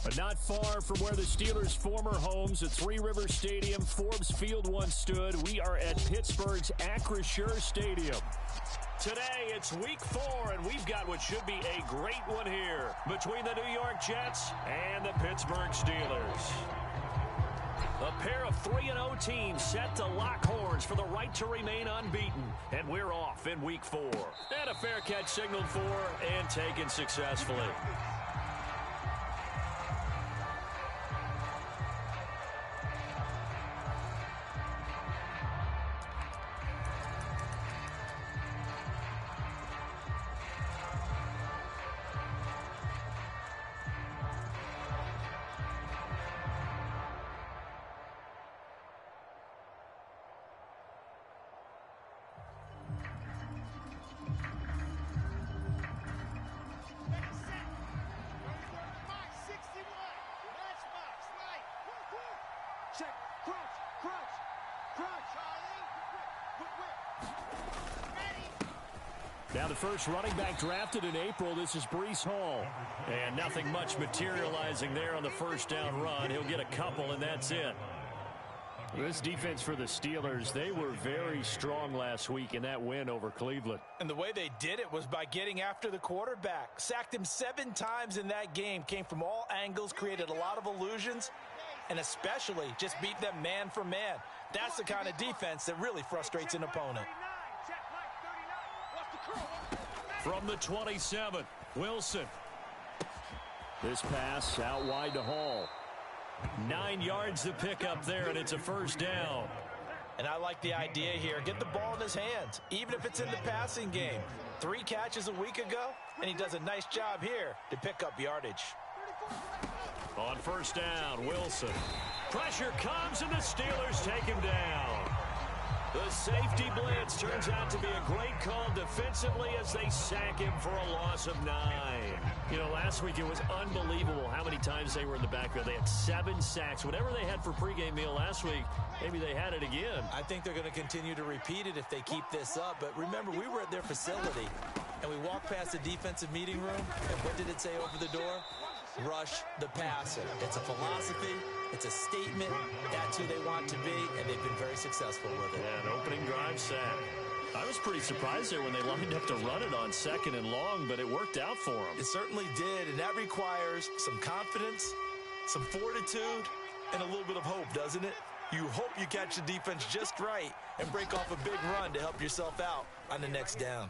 But not far from where the Steelers' former homes at Three Rivers Stadium, Forbes Field once stood, we are at Pittsburgh's Acrisure Stadium. Today, it's week 4, and we've got what should be a great one here between the New York Jets and the Pittsburgh Steelers. A pair of 3-0 teams set to lock horns for the right to remain unbeaten. And we're off in week 4. And a fair catch signaled for and taken successfully. Now the first running back drafted in April, this is Breece Hall. And nothing much materializing there on the first down run. He'll get a couple, and that's it. This defense for the Steelers, they were very strong last week in that win over Cleveland. And the way they did it was by getting after the quarterback. Sacked him 7 times in that game. Came from all angles, created a lot of illusions, and especially just beat them man for man. That's the kind of defense that really frustrates an opponent. From the 27, Wilson. This pass out wide to Hall. 9 yards to pick up there, and it's a first down. And I like the idea here. Get the ball in his hands, even if it's in the passing game. 3 catches a week ago, and he does a nice job here to pick up yardage. On first down, Wilson. Pressure comes, and the Steelers take him down. The safety blitz turns out to be a great call defensively as they sack him for a loss of 9. You know, last week it was unbelievable how many times they were in the backfield. They had 7 sacks. Whatever they had for pregame meal last week, maybe they had it again. I think they're going to continue to repeat it if they keep this up. But remember, we were at their facility, and we walked past the defensive meeting room, and what did it say over the door? Rush the passer. It's a philosophy. It's a statement. That's who they want to be, and they've been very successful with it. Yeah, an opening drive sack. I was pretty surprised there when they lined up to run it on 2nd and long, but it worked out for them. It certainly did, and that requires some confidence, some fortitude, and a little bit of hope, doesn't it? You hope you catch the defense just right and break off a big run to help yourself out on the next down.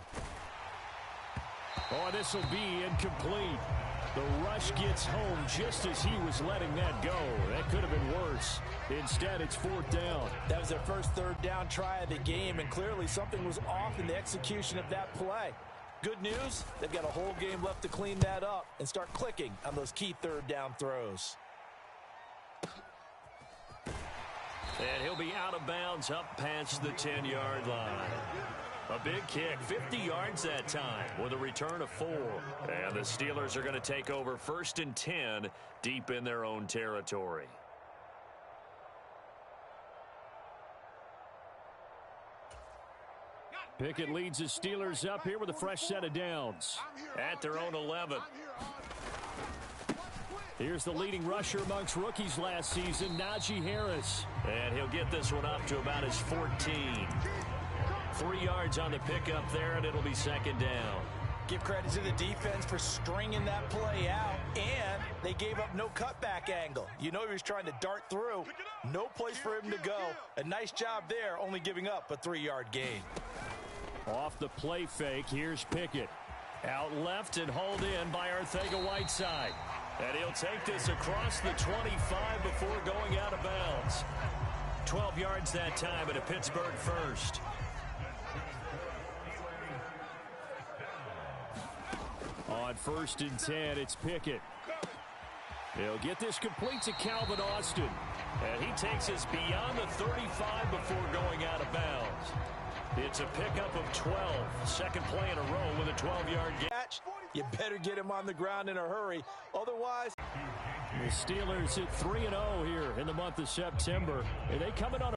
Oh, this will be incomplete. The rush gets home just as he was letting that go. That could have been worse. Instead, it's 4th down. That was their first 3rd down try of the game, and clearly something was off in the execution of that play. Good news, they've got a whole game left to clean that up and start clicking on those key 3rd down throws. And he'll be out of bounds up past the 10-yard line. A big kick, 50 yards that time with a return of 4. And the Steelers are going to take over 1st and 10 deep in their own territory. Pickett leads the Steelers up here with a fresh set of downs at their own 11. Here's the leading rusher amongst rookies last season, Najee Harris. And he'll get this one up to about his 14. 3 yards on the pickup there, and it'll be 2nd down. Give credit to the defense for stringing that play out, and they gave up no cutback angle. You know he was trying to dart through. No place for him to go. A nice job there, only giving up a 3-yard gain. Off the play fake, here's Pickett. Out left and hauled in by Arcega-Whiteside. And he'll take this across the 25 before going out of bounds. 12 yards that time at a Pittsburgh first. On 1st and 10, it's Pickett. He'll get this complete to Calvin Austin. And he takes us beyond the 35 before going out of bounds. It's a pickup of 12. 2nd play in a row with a 12-yard catch. You better get him on the ground in a hurry. Otherwise, the Steelers hit 3-0 here in the month of September. Are they coming on?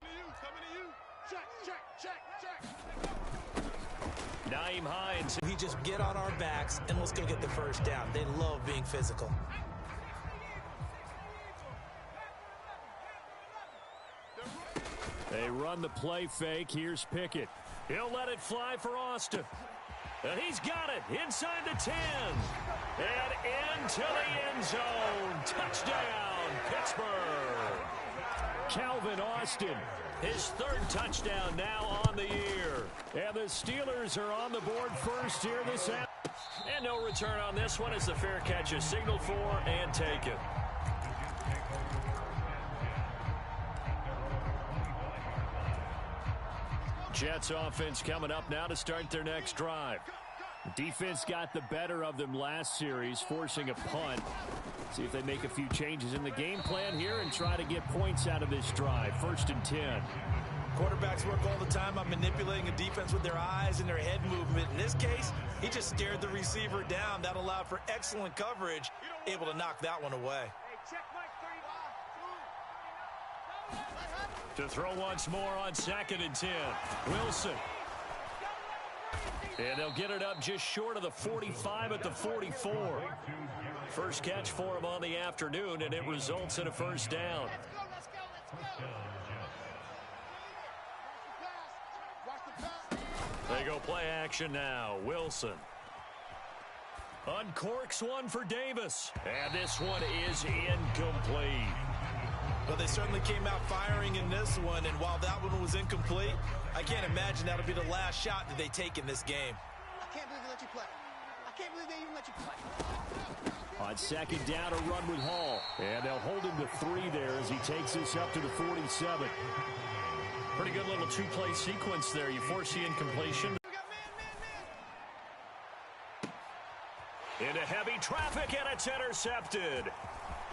Nyheim Hines. We just get on our backs and let's go get the first down. They love being physical. They run the play fake. Here's Pickett. He'll let it fly for Austin. And he's got it inside the 10. And into the end zone. Touchdown, Pittsburgh. Calvin Austin, his third touchdown now on the year. And the Steelers are on the board first here this afternoon. And no return on this one as the fair catch is signaled for and taken. Jets offense coming up now to start their next drive. Defense got the better of them last series, forcing a punt. See if they make a few changes in the game plan here and try to get points out of this drive. 1st and 10. Quarterbacks work all the time on manipulating a defense with their eyes and their head movement. In this case, he just stared the receiver down. That allowed for excellent coverage, able to knock that one away. To throw once more on 2nd and 10. Wilson. And they'll get it up just short of the 45 at the 44. First catch for him on the afternoon, and it results in a first down. They go play action now. Wilson uncorks one for Davis. And this one is incomplete. Well, they certainly came out firing in this one, and while that one was incomplete, I can't imagine that'll be the last shot that they take in this game. I can't believe they let you play. I can't believe they even let you play. On 2nd down, a run with Hall. And they'll hold him to 3 there as he takes this up to the 47. Pretty good little two-play sequence there. You force the incompletion. Into heavy traffic, and it's intercepted.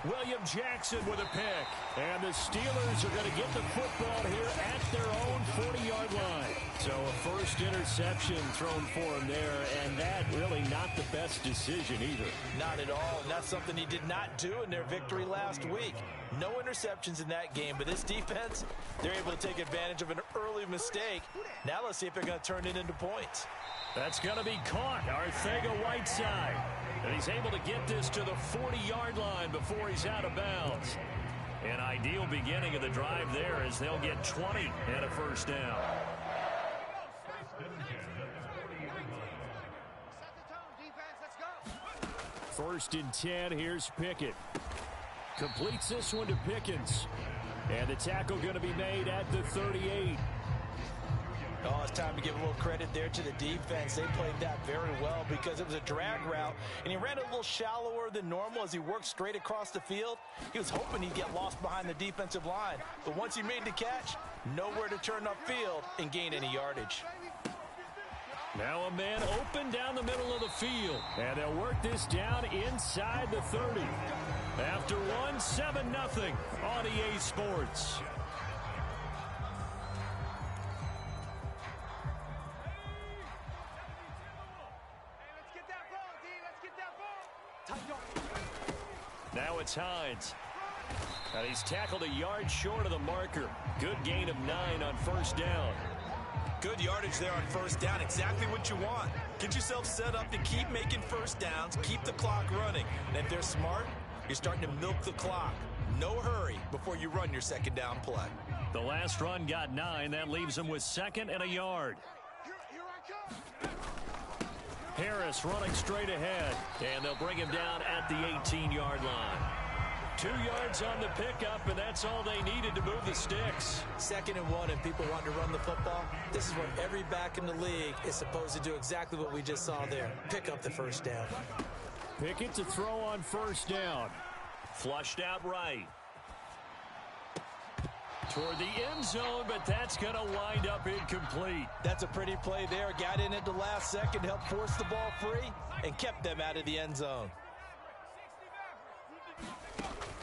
William Jackson with a pick. And the Steelers are going to get the football here at their own 40-yard line. So a first interception thrown for him there, and that really not the best decision either. Not at all, and that's something he did not do in their victory last week. No interceptions in that game, but this defense, they're able to take advantage of an early mistake. Now let's see if they're going to turn it into points. That's going to be caught. Arcega-Whiteside. And he's able to get this to the 40-yard line before he's out of bounds. An ideal beginning of the drive there as they'll get 20 and a first down. First and 10, here's Pickett. Completes this one to Pickens. And the tackle going to be made at the 38. Oh, it's time to give a little credit there to the defense. They played that very well because it was a drag route, and he ran a little shallower than normal as he worked straight across the field. He was hoping he'd get lost behind the defensive line, but once he made the catch, nowhere to turn upfield and gain any yardage. Now a man open down the middle of the field, and they'll work this down inside the 30. After one, 7-0 on EA Sports. Now it's Hines. And he's tackled a yard short of the marker. Good gain of 9 on first down. Good yardage there on first down. Exactly what you want. Get yourself set up to keep making first downs, keep the clock running. And if they're smart, you're starting to milk the clock. No hurry before you run your second down play. The last run got 9. That leaves him with 2nd and a yard. Harris running straight ahead, and they'll bring him down at the 18-yard line. 2 yards on the pickup, and that's all they needed to move the sticks. 2nd and 1, and people want to run the football. This is what every back in the league is supposed to do, exactly what we just saw there. Pick up the first down. Pickett to throw on first down. Flushed out right. Toward the end zone, but that's going to wind up incomplete. That's a pretty play there. Got in at the last second, helped force the ball free, and kept them out of the end zone.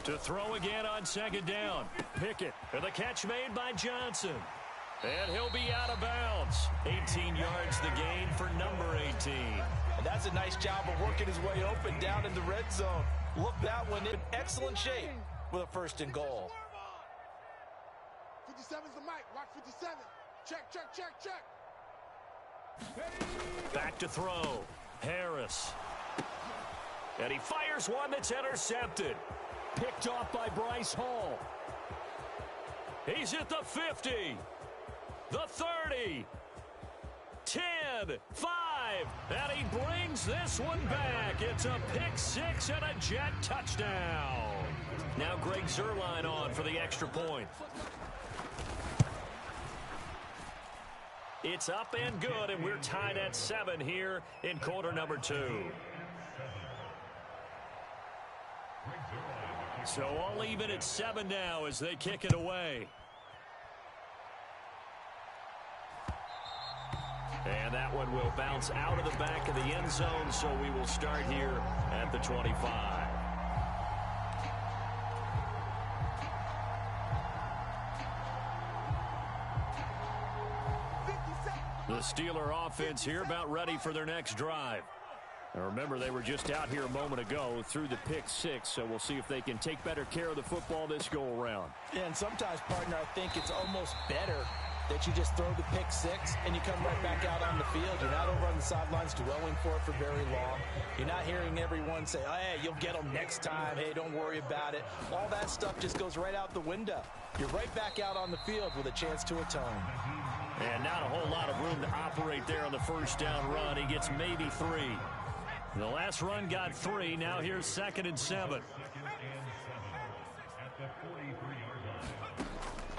To throw again on 2nd down. Pickett, and the catch made by Johnson. And he'll be out of bounds. 18 yards the gain for number 18. And that's a nice job of working his way open down in the red zone. Look that one in excellent shape with a 1st and goal. 57's the mic. Watch 57. Check, check, check, check. Back to throw. Harris. And he fires one that's intercepted. Picked off by Bryce Hall. He's at the 50, the 30, 10, 5, and he brings this one back. It's a pick six and a Jet touchdown. Now Greg Zuerlein on for the extra point. It's up and good, and we're tied at 7 here in quarter number 2. So all even at 7 now as they kick it away. And that one will bounce out of the back of the end zone, so we will start here at the 25. The Steeler offense here about ready for their next drive. Now remember, they were just out here a moment ago through the pick six, so we'll see if they can take better care of the football this go-around. Yeah, and sometimes, partner, I think it's almost better that you just throw the pick six and you come right back out on the field. You're not over on the sidelines dwelling for it for very long. You're not hearing everyone say, oh, hey, you'll get them next time. Hey, don't worry about it. All that stuff just goes right out the window. You're right back out on the field with a chance to atone. And not a whole lot of room to operate there on the first down run. He gets maybe 3. The last run got 3. Now here's 2nd and 7.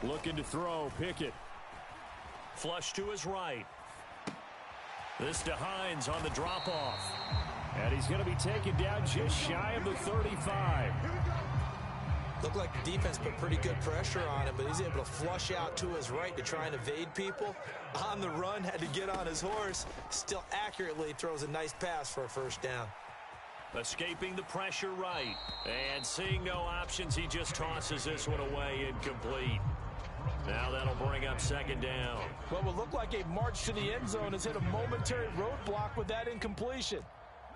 Looking to throw. Pickett. Flush to his right. This to Hines on the drop-off. And he's going to be taken down just shy of the 35. Looked like the defense put pretty good pressure on him, but he's able to flush out to his right to try and evade people. On the run, had to get on his horse. Still accurately throws a nice pass for a first down. Escaping the pressure right. And seeing no options, he just tosses this one away, incomplete. Now that'll bring up 2nd down. What will look like a march to the end zone has hit a momentary roadblock with that incompletion.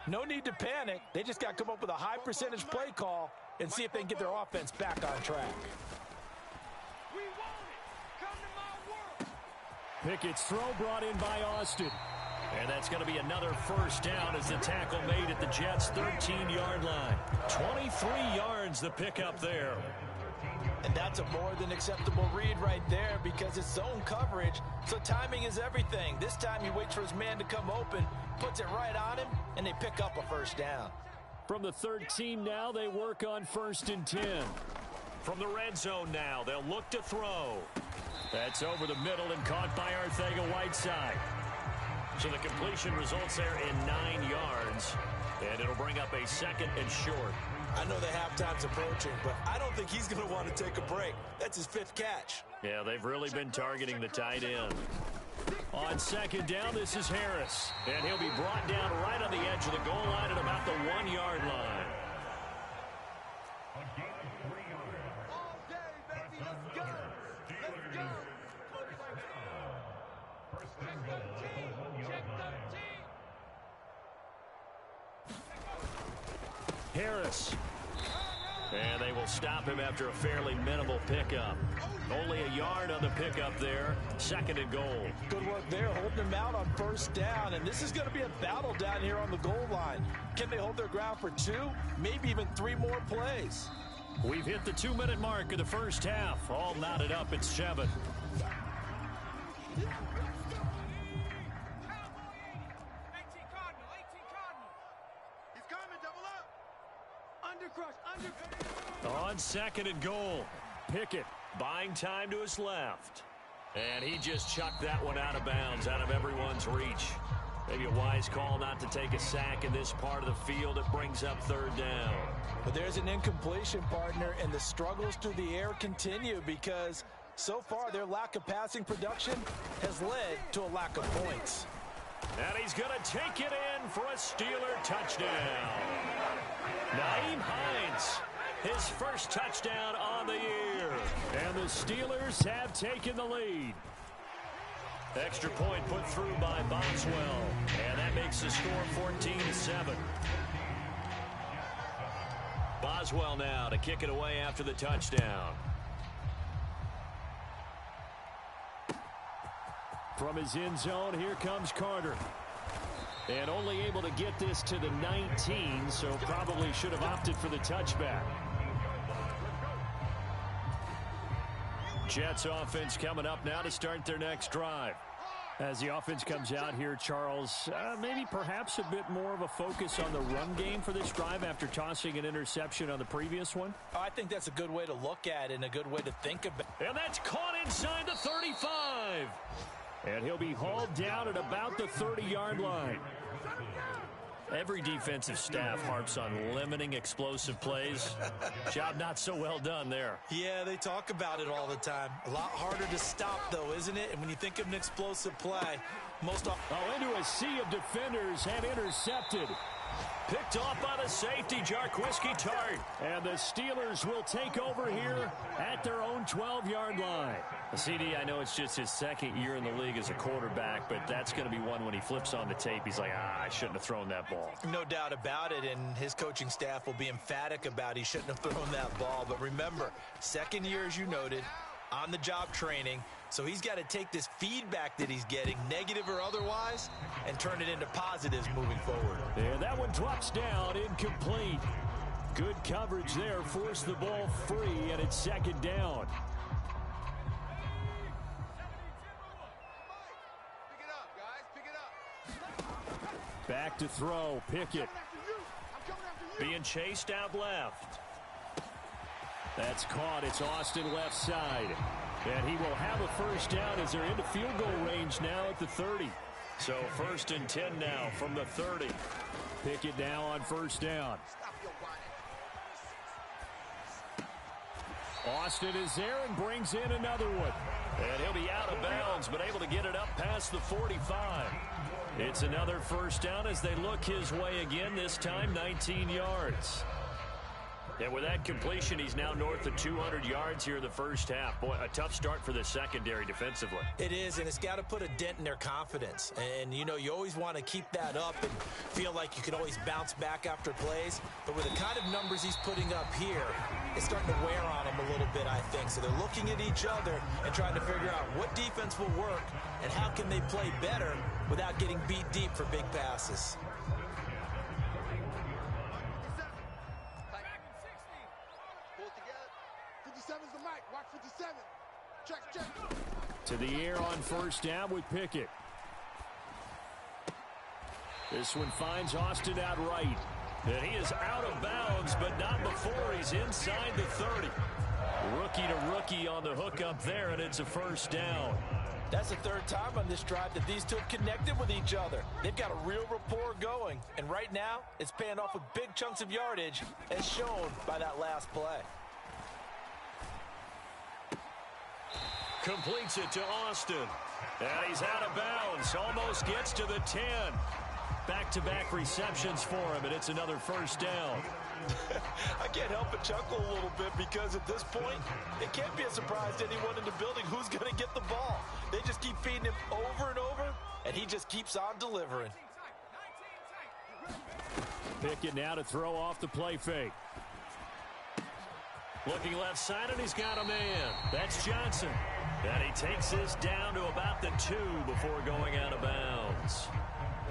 No need to panic. They just got to come up with a high percentage play call and see if they can get their offense back on track. We want it. Come to my world. Pickett's throw brought in by Austin. And that's going to be another first down as the tackle made at the Jets' 13-yard line. 23 yards the pickup there. And that's a more than acceptable read right there because it's zone coverage, so timing is everything. This time he waits for his man to come open, puts it right on him, and they pick up a first down. From the 13 now, they work on 1st and 10. From the red zone now, they'll look to throw. That's over the middle and caught by Arcega-Whiteside. So the completion results there in 9 yards, and it'll bring up a 2nd and short. I know the halftime's approaching, but I don't think he's going to want to take a break. That's his 5th catch. Yeah, they've really been targeting the tight end. On 2nd down, this is Harris. And he'll be brought down right on the edge of the goal line at about the 1-yard line. All day, baby. Let's go. Let's go. Check 13. Check 13. Harris. And they will stop him after a fairly minimal pickup. Only a yard on the pickup there. 2nd and goal. Good work there, holding him out on first down. And this is going to be a battle down here on the goal line. Can they hold their ground for 2, maybe even 3 more plays? We've hit the 2-minute mark of the first half. All knotted up at 7. On 2nd and goal, Pickett buying time to his left. And he just chucked that one out of bounds, out of everyone's reach. Maybe a wise call not to take a sack in this part of the field. It brings up 3rd down. But there's an incompletion, partner, and the struggles through the air continue because so far their lack of passing production has led to a lack of points. And he's going to take it in for a Steeler touchdown. Nyheim Hines, his first touchdown on the year. And the Steelers have taken the lead. Extra point put through by Boswell. And that makes the score 14-7. Boswell now to kick it away after the touchdown. From his end zone, here comes Carter. And only able to get this to the 19, so probably should have opted for the touchback. Jets offense coming up now to start their next drive. As the offense comes out here, Charles, maybe perhaps a bit more of a focus on the run game for this drive after tossing an interception on the previous one? Oh, I think that's a good way to look at it and a good way to think about it. And that's caught inside the 35. And he'll be hauled down at about the 30-yard line. Every defensive staff harps on limiting explosive plays. Job not so well done there. Yeah, they talk about it all the time. A lot harder to stop, though, isn't it? And when you think of an explosive play, most often... Oh, into a sea of defenders and intercepted. Picked off by the safety, Jarquiski Tart. And the Steelers will take over here at their own 12-yard line. CD, I know it's just his second year in the league as a quarterback, but that's going to be one when he flips on the tape. He's like, I shouldn't have thrown that ball. No doubt about it, and his coaching staff will be emphatic about he shouldn't have thrown that ball. But remember, second year, as you noted, on-the-job training, so he's got to take this feedback that he's getting, negative or otherwise, and turn it into positives moving forward. And that one drops down, incomplete. Good coverage there, forced the ball free, and it's second down. Back to throw, Pickett. Being chased out left. That's caught. It's Austin left side. And he will have a first down as they're into field goal range now at the 30. So 1st and 10 now from the 30. Pickett now on first down. Austin is there and brings in another one. And he'll be out of bounds, but able to get it up past the 45. It's another first down as they look his way again, this time 19 yards. And with that completion, he's now north of 200 yards here in the first half. Boy, a tough start for the secondary defensively. It is, and it's got to put a dent in their confidence. And, you know, you always want to keep that up and feel like you can always bounce back after plays. But with the kind of numbers he's putting up here, it's starting to wear on them a little bit, I think. So they're looking at each other and trying to figure out what defense will work and how can they play better without getting beat deep for big passes. To the air on first down with Pickett. This one finds Austin out right. And he is out of bounds, but not before he's inside the 30. Rookie to rookie on the hookup there, and it's a first down. That's the third time on this drive that these two have connected with each other. They've got a real rapport going, and right now it's paying off with big chunks of yardage, as shown by that last play. Completes it to Austin. And he's out of bounds. Almost gets to the 10. Back-to-back receptions for him, and it's another first down. I can't help but chuckle a little bit because at this point, it can't be a surprise to anyone in the building who's going to get the ball. They just keep feeding him over and over, and he just keeps on delivering. Pickett now to throw off the play fake. Looking left side, and he's got a man. That's Johnson. And he takes this down to about the 2 before going out of bounds.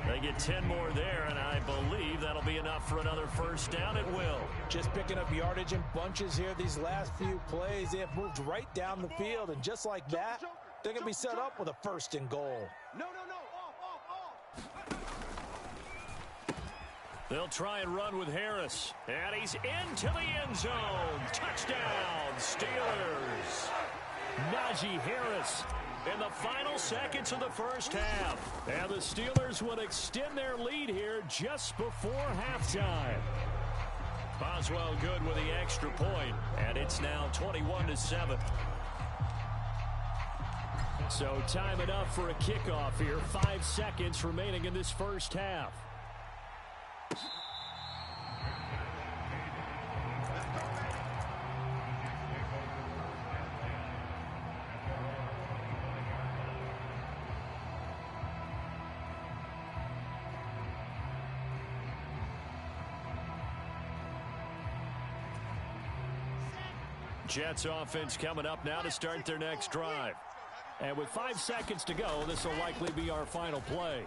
They get 10 more there, and I believe that'll be enough for another first down. It will. Just picking up yardage in bunches here these last few plays. They have moved right down the field, and just like that, they're going to be set up with a 1st and goal. No. Off. They'll try and run with Harris. And he's into the end zone. Touchdown, Steelers. Najee Harris in the final seconds of the first half. And the Steelers will extend their lead here just before halftime. Boswell good with the extra point, and it's now 21-7. So time enough for a kickoff here. 5 seconds remaining in this first half. Jets offense coming up now to start their next drive. And with 5 seconds to go, this will likely be our final play.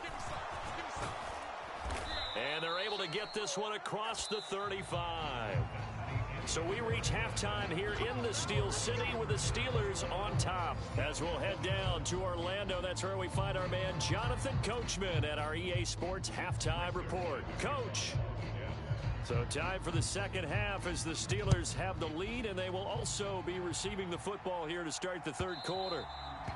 And they're able able to get this one across the 35. So we reach halftime here in the Steel City with the Steelers on top. As we'll head down to Orlando, that's where we find our man Jonathan Coachman at our EA Sports Halftime Report. Coach. So time for the second half as the Steelers have the lead, and they will also be receiving the football here to start the third quarter.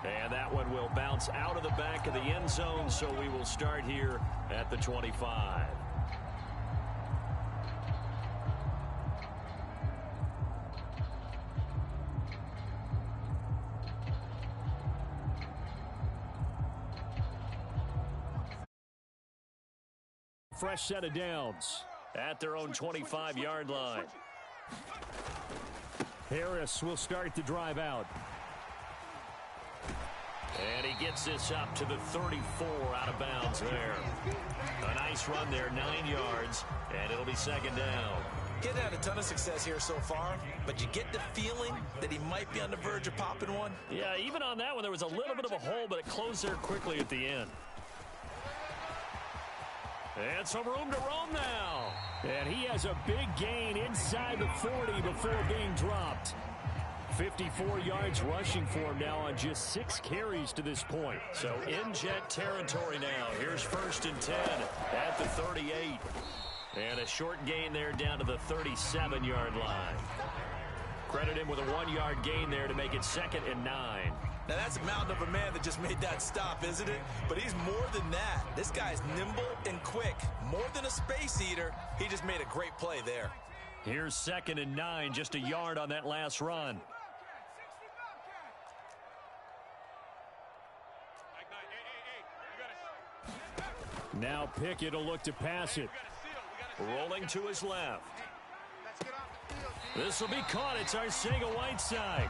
And that one will bounce out of the back of the end zone, so we will start here at the 25. Fresh set of downs at their own 25-yard line. Harris will start the drive out. And he gets this up to the 34 out of bounds there. A nice run there, 9 yards, and it'll be second down. Getting had a ton of success here so far, but you get the feeling that he might be on the verge of popping one. Yeah, even on that one, there was a little bit of a hole, but it closed there quickly at the end. And some room to roam now. And he has a big gain inside the 40 before being dropped. 54 yards rushing for him now on just 6 carries to this point. So in jet territory now. Here's 1st and 10 at the 38. And a short gain there down to the 37-yard line. Credit him with a 1-yard gain there to make it 2nd and 9. Now, that's a mountain of a man that just made that stop, isn't it? But he's more than that. This guy's nimble and quick. More than a space eater, he just made a great play there. Here's 2nd and 9, just a yard on that last run. Now Pickett will look to pass it. Rolling to his left. This will be caught. It's Arcega-Whiteside.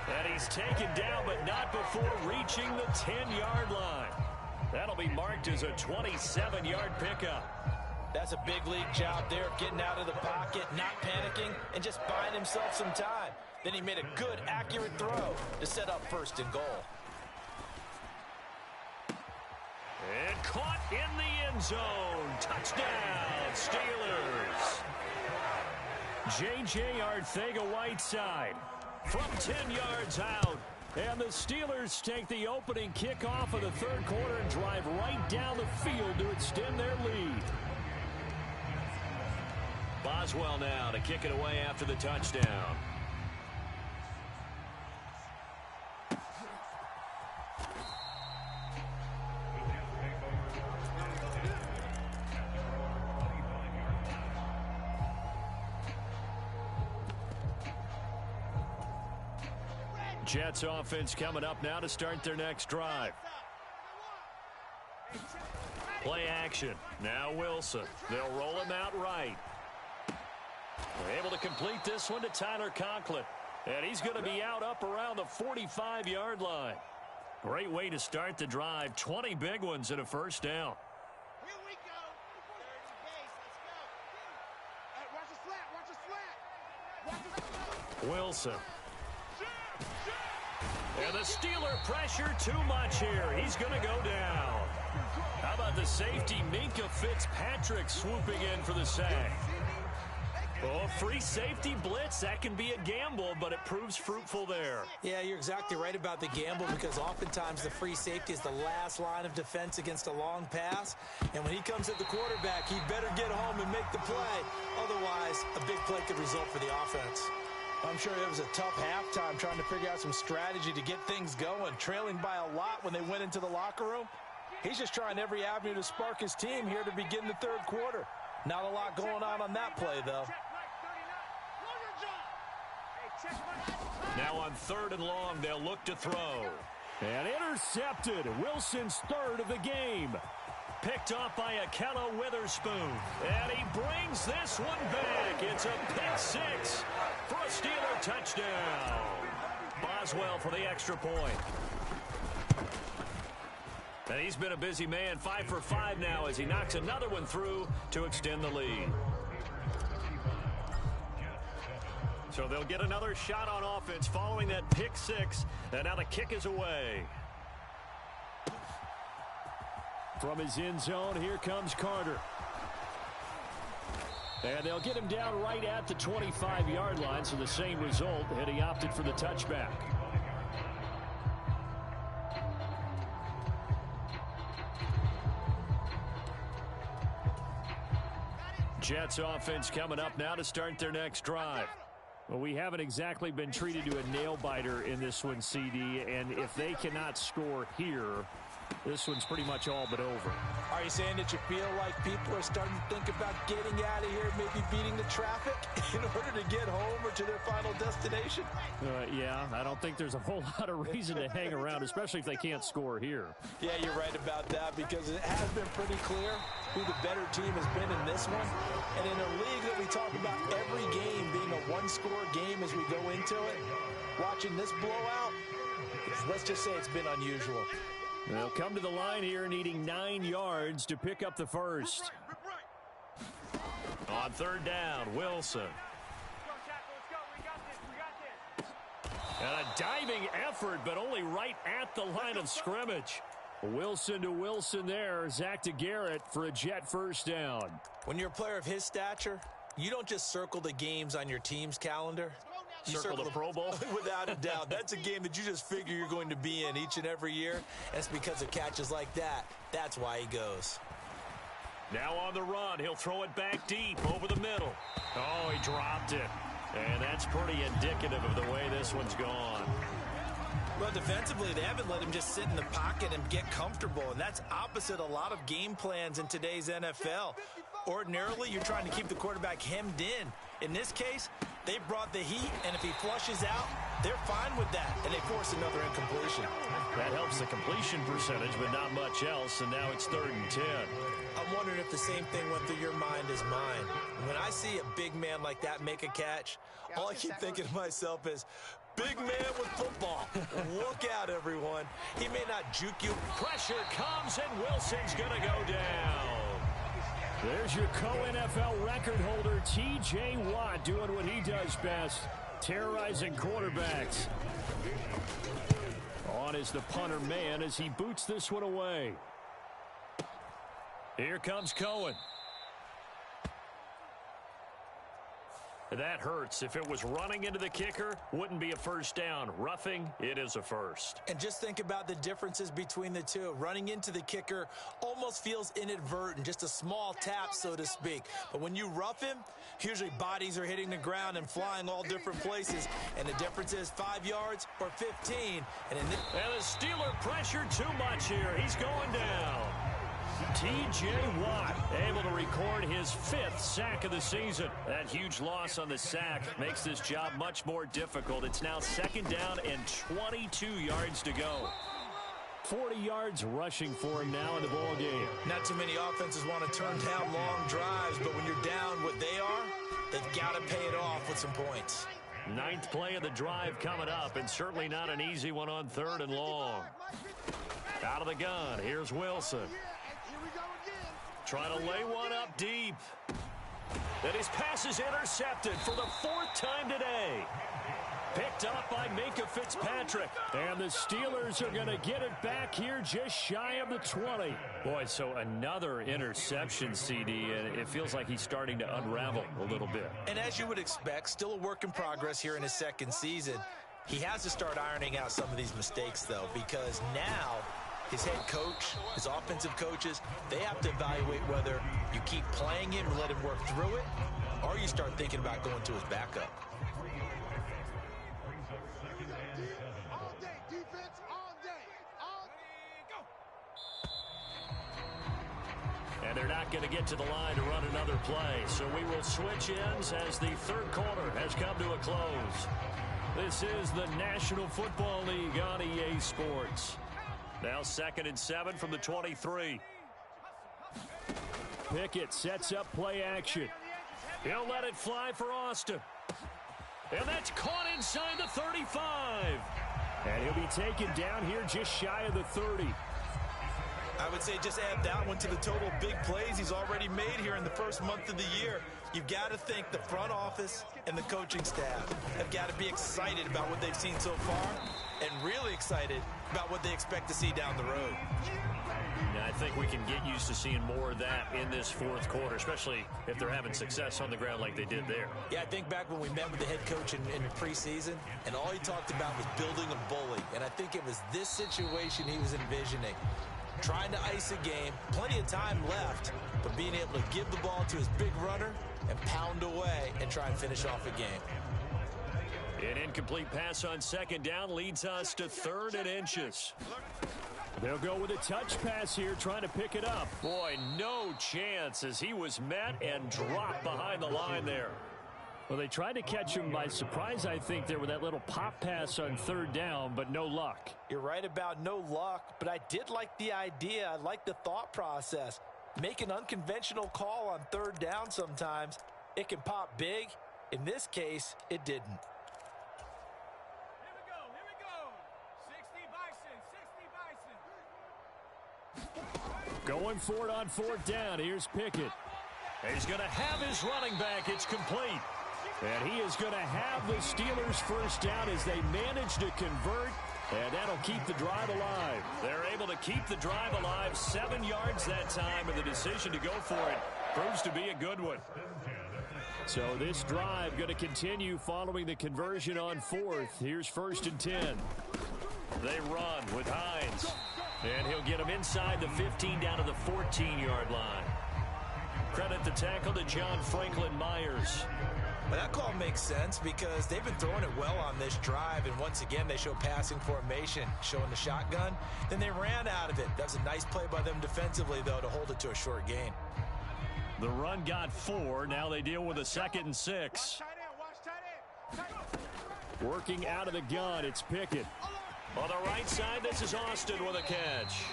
And he's taken down, but not before reaching the 10-yard line. That'll be marked as a 27-yard pickup. That's a big league job there, getting out of the pocket, not panicking, and just buying himself some time. Then he made a good, accurate throw to set up 1st and goal. And caught in the end zone. Touchdown, Steelers. J.J. Arcega-Whiteside from 10 yards out. And the Steelers take the opening kickoff of the third quarter and drive right down the field to extend their lead. Boswell now to kick it away after the touchdown. Jets offense coming up now to start their next drive. Play action. Now Wilson. They'll roll him out right. They're able to complete this one to Tyler Conklin. And he's going to be out up around the 45-yard line. Great way to start the drive. 20 big ones and a first down. Here we go. Third and base. Let's go. Watch the slant. Wilson. And the Steeler pressure too much here. He's going to go down. How about the safety, Minka Fitzpatrick, swooping in for the sack? Oh, free safety blitz, that can be a gamble, but it proves fruitful there. Yeah, you're exactly right about the gamble because oftentimes the free safety is the last line of defense against a long pass. And when he comes at the quarterback, he better get home and make the play. Otherwise, a big play could result for the offense. I'm sure it was a tough halftime trying to figure out some strategy to get things going, trailing by a lot when they went into the locker room. He's just trying every avenue to spark his team here to begin the third quarter. Not a lot going on that play, though. Now on 3rd and long, they'll look to throw. And intercepted. Wilson's 3rd of the game. Picked off by Akella Witherspoon. And he brings this one back. It's a pick 6 for a Steeler touchdown. Boswell for the extra point. And he's been a busy man. 5 for 5 now as he knocks another one through to extend the lead. So they'll get another shot on offense following that pick 6. And now the kick is away. From his end zone, here comes Carter. And they'll get him down right at the 25-yard line, so the same result, and he opted for the touchback. Jets offense coming up now to start their next drive. Well, we haven't exactly been treated to a nail-biter in this one, CD, and if they cannot score here, this one's pretty much all but over. Are you saying that you feel like people are starting to think about getting out of here, maybe beating the traffic in order to get home or to their final destination? Yeah, I don't think there's a whole lot of reason to hang around, especially if they can't score here. Yeah, you're right about that because it has been pretty clear who the better team has been in this one. And in a league that we talk about every game being a one-score game as we go into it, watching this blowout, let's just say it's been unusual. They'll come to the line here needing 9 yards to pick up the first. On third down, Wilson. And a diving effort, but only right at the line of scrimmage. Wilson to Wilson there. Zach to Garrett for a Jet first down. When you're a player of his stature, you don't just circle the games on your team's calendar. You circle the Pro Bowl? Without a doubt. That's a game that you just figure you're going to be in each and every year. And it's because of catches like that. That's why he goes. Now on the run. He'll throw it back deep over the middle. Oh, he dropped it. And that's pretty indicative of the way this one's gone. Well, defensively, they haven't let him just sit in the pocket and get comfortable. And that's opposite a lot of game plans in today's NFL. Ordinarily, you're trying to keep the quarterback hemmed in. In this case, they brought the heat, and if he flushes out, they're fine with that, and they force another incompletion. That helps the completion percentage, but not much else, and now it's 3rd and 10. I'm wondering if the same thing went through your mind as mine. When I see a big man like that make a catch, all I keep thinking to myself is, big man with football. Look out, everyone. He may not juke you. Pressure comes, and Wilson's going to go down. There's your co-NFL record holder, T.J. Watt, doing what he does best, terrorizing quarterbacks. On is the punter man as he boots this one away. Here comes Cohen. That hurts. If it was running into the kicker, wouldn't be a first down. Roughing, it is a first. And just think about the differences between the two. Running into the kicker almost feels inadvertent, just a small tap, so to speak. But when you rough him, usually bodies are hitting the ground and flying all different places. And the difference is 5 yards or 15. And the Steeler pressure too much here. He's going down. T.J. Watt able to record his 5th sack of the season. That huge loss on the sack makes this job much more difficult. It's now 2nd down and 22 yards to go. 40 yards rushing for him now in the ball game. Not too many offenses want to turn down long drives, but when you're down what they are, they've got to pay it off with some points. 9th play of the drive coming up, and certainly not an easy one on 3rd and long. Out of the gun, here's Wilson. Trying to lay one up deep. And his pass is intercepted for the 4th time today. Picked up by Minka Fitzpatrick. And the Steelers are going to get it back here just shy of the 20. Boy, so another interception, CD, and it feels like he's starting to unravel a little bit. And as you would expect, still a work in progress here in his 2nd season. He has to start ironing out some of these mistakes, though, because now his head coach, his offensive coaches, they have to evaluate whether you keep playing him and let him work through it, or you start thinking about going to his backup. All day, defense, all day. All go. And they're not going to get to the line to run another play, so we will switch ends as the 3rd quarter has come to a close. This is the National Football League on EA Sports. Now 2nd and 7 from the 23. Pickett sets up play action. He'll let it fly for Austin. And that's caught inside the 35. And he'll be taken down here just shy of the 30. I would say just add that one to the total big plays he's already made here in the first month of the year. You've got to think the front office and the coaching staff have got to be excited about what they've seen so far. and really excited about what they expect to see down the road. I think we can get used to seeing more of that in this fourth quarter, especially if they're having success on the ground like they did there. Yeah, I think back when we met with the head coach in preseason, and all he talked about was building a bully. And I think it was this situation he was envisioning. Trying to ice a game, plenty of time left, but being able to give the ball to his big runner and pound away and try and finish off a game. An incomplete pass on second down leads us to 3rd and inches. They'll go with a touch pass here, trying to pick it up. Boy, no chance as he was met and dropped behind the line there. Well, they tried to catch him by surprise, I think, there with that little pop pass on 3rd down, but no luck. You're right about no luck, but I did like the idea. I like the thought process. Make an unconventional call on 3rd down sometimes. It can pop big. In this case, it didn't. Going for it on 4th down. Here's Pickett. He's going to have his running back. It's complete. And he is going to have the Steelers' first down as they manage to convert. And that'll keep the drive alive. They're able to keep the drive alive. 7 yards that time, and the decision to go for it proves to be a good one. So this drive going to continue following the conversion on 4th. Here's 1st and 10. They run with Hines. And he'll get him inside the 15 down to the 14-yard line. Credit the tackle to John Franklin Myers. Well, that call makes sense because they've been throwing it well on this drive, and once again they show passing formation, showing the shotgun. Then they ran out of it. That was a nice play by them defensively, though, to hold it to a short gain. The run got 4. Now they deal with a 2nd and 6. Working out of the gun, it's Pickett. On the right side, this is Austin with a catch.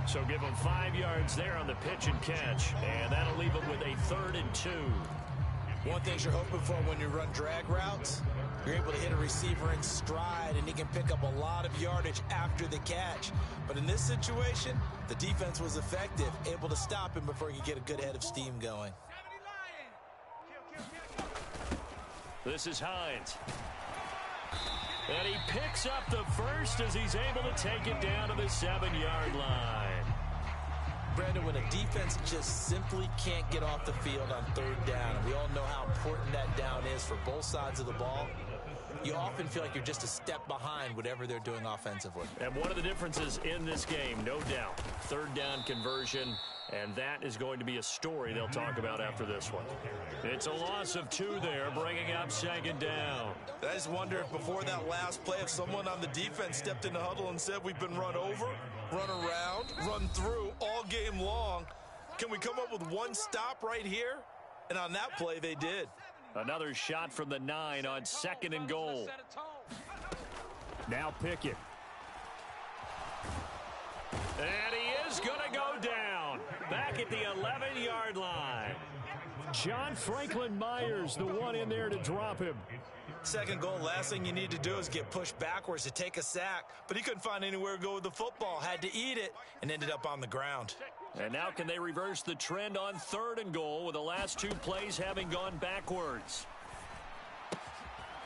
So give him 5 yards there on the pitch and catch. And that'll leave him with a 3rd and 2. One thing you're hoping for when you run drag routes, you're able to hit a receiver in stride, and he can pick up a lot of yardage after the catch. But in this situation, the defense was effective, able to stop him before he could get a good head of steam going. This is Hines. And he picks up the first as he's able to take it down to the 7-yard line. Brandon, when a defense just simply can't get off the field on 3rd down, and we all know how important that down is for both sides of the ball, you often feel like you're just a step behind whatever they're doing offensively. And one of the differences in this game, no doubt, 3rd down conversion, and that is going to be a story they'll talk about after this one. It's a loss of 2 there, bringing up 2nd down. I just wonder if before that last play, if someone on the defense stepped in the huddle and said, we've been run over, run around, run through all game long. Can we come up with one stop right here? And on that play, they did. Another shot from the 9 on 2nd and goal. Now Pickett. And he is going to go down. Back at the 11-yard line. John Franklin Myers, the one in there to drop him. 2nd goal, last thing you need to do is get pushed backwards to take a sack. But he couldn't find anywhere to go with the football. Had to eat it and ended up on the ground. And now can they reverse the trend on 3rd and goal with the last 2 plays having gone backwards?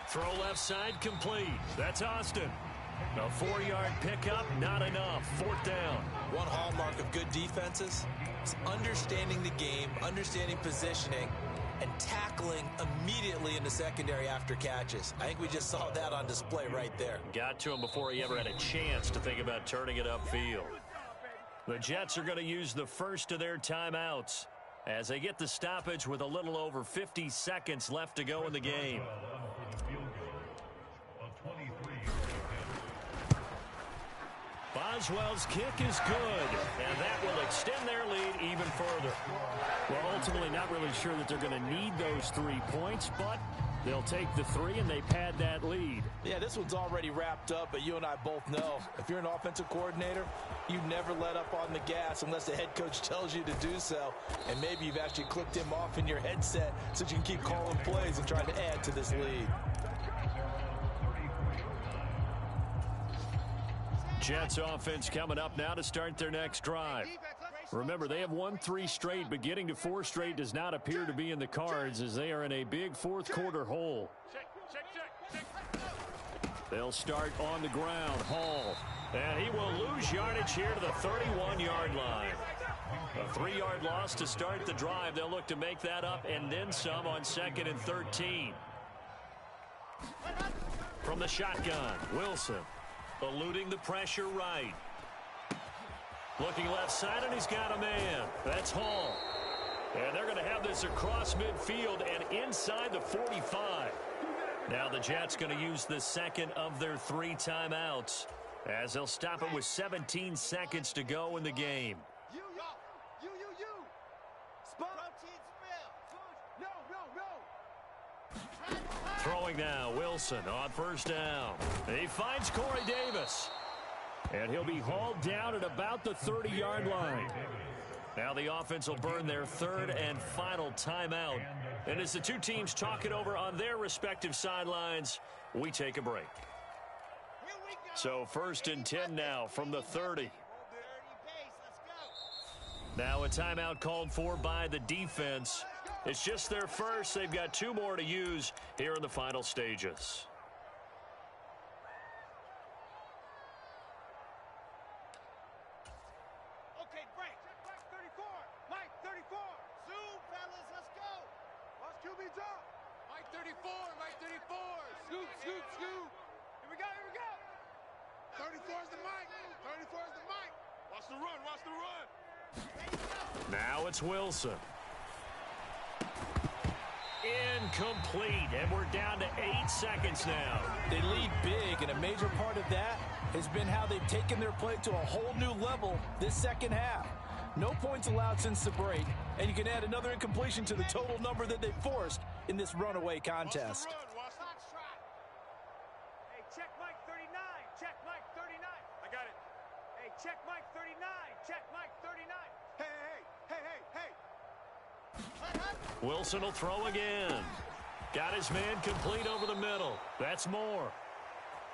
Throw left side complete. That's Austin. A 4-yard pickup, not enough. 4th down. One hallmark of good defenses is understanding the game, understanding positioning, and tackling immediately in the secondary after catches. I think we just saw that on display right there. Got to him before he ever had a chance to think about turning it upfield. The Jets are going to use the first of their timeouts as they get the stoppage with a little over 50 seconds left to go in the game. Boswell's kick is good, and that will extend their lead even further. Well, ultimately not really sure that they're going to need those 3 points, but they'll take the 3 and they pad that lead. Yeah, this one's already wrapped up, but you and I both know if you're an offensive coordinator, you never let up on the gas unless the head coach tells you to do so. And maybe you've actually clicked him off in your headset so you can keep calling plays and trying to add to this lead. Jets offense coming up now to start their next drive. Remember, they have won 3 straight, but getting to 4 straight does not appear to be in the cards as they are in a big fourth quarter hole. They'll start on the ground. Hall. And he will lose yardage here to the 31-yard line. A 3-yard loss to start the drive. They'll look to make that up and then some on 2nd and 13. From the shotgun, Wilson eluding the pressure right. Looking left side, and he's got a man. That's Hall. And they're going to have this across midfield and inside the 45. Now the Jets going to use the second of their 3 timeouts as they'll stop it with 17 seconds to go in the game. Throwing now, Wilson on first down. He finds Corey Davis. And he'll be hauled down at about the 30-yard line. Now the offense will burn their 3rd and final timeout. And as the 2 teams talk it over on their respective sidelines, we take a break. So 1st and 10 now from the 30. Now a timeout called for by the defense. It's just their first. They've got 2 more to use here in the final stages. Okay, break. Mike 34. Mike 34. Zoom, fellas, let's go. Watch QB drop. Mike 34. Mike 34. Scoop, scoop, scoop. Here we go, here we go. 34 is the Mike. 34 is the Mike. Watch the run, watch the run. Now it's Wilson. Incomplete, and we're down to 8 seconds now. They lead big, and a major part of that has been how they've taken their play to a whole new level this second half. No points allowed since the break, and you can add another incompletion to the total number that they forced in this runaway contest. Hey, check Mike 39. Check Mike 39. I got it. Hey, check Mike 39. Check Mike 39. Hey, hey, hey, hey, hey. Wilson will throw again. Got his man complete over the middle. That's more.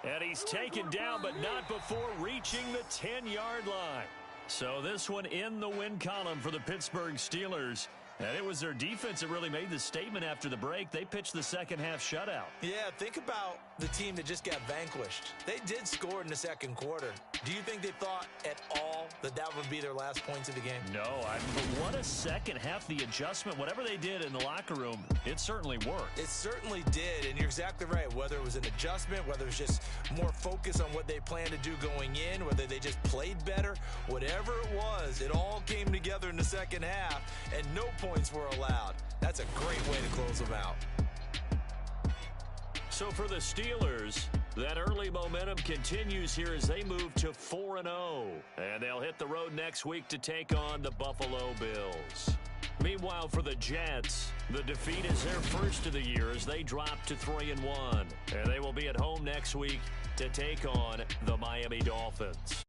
And he's taken down, but not before reaching the 10-yard line. So this one in the win column for the Pittsburgh Steelers. And it was their defense that really made the statement after the break. They pitched the second half shutout. Yeah, think about the team that just got vanquished. They did score in the second quarter. Do you think they thought at all that that would be their last points of the game? No, but what a second half. The adjustment, whatever they did in the locker room, it certainly worked. It certainly did, and you're exactly right. Whether it was an adjustment, whether it was just more focus on what they planned to do going in, whether they just played better, whatever it was, it all came together in the second half, and no points were allowed. That's a great way to close them out. So for the Steelers, that early momentum continues here as they move to 4-0. And they'll hit the road next week to take on the Buffalo Bills. Meanwhile, for the Jets, the defeat is their first of the year as they drop to 3-1. And they will be at home next week to take on the Miami Dolphins.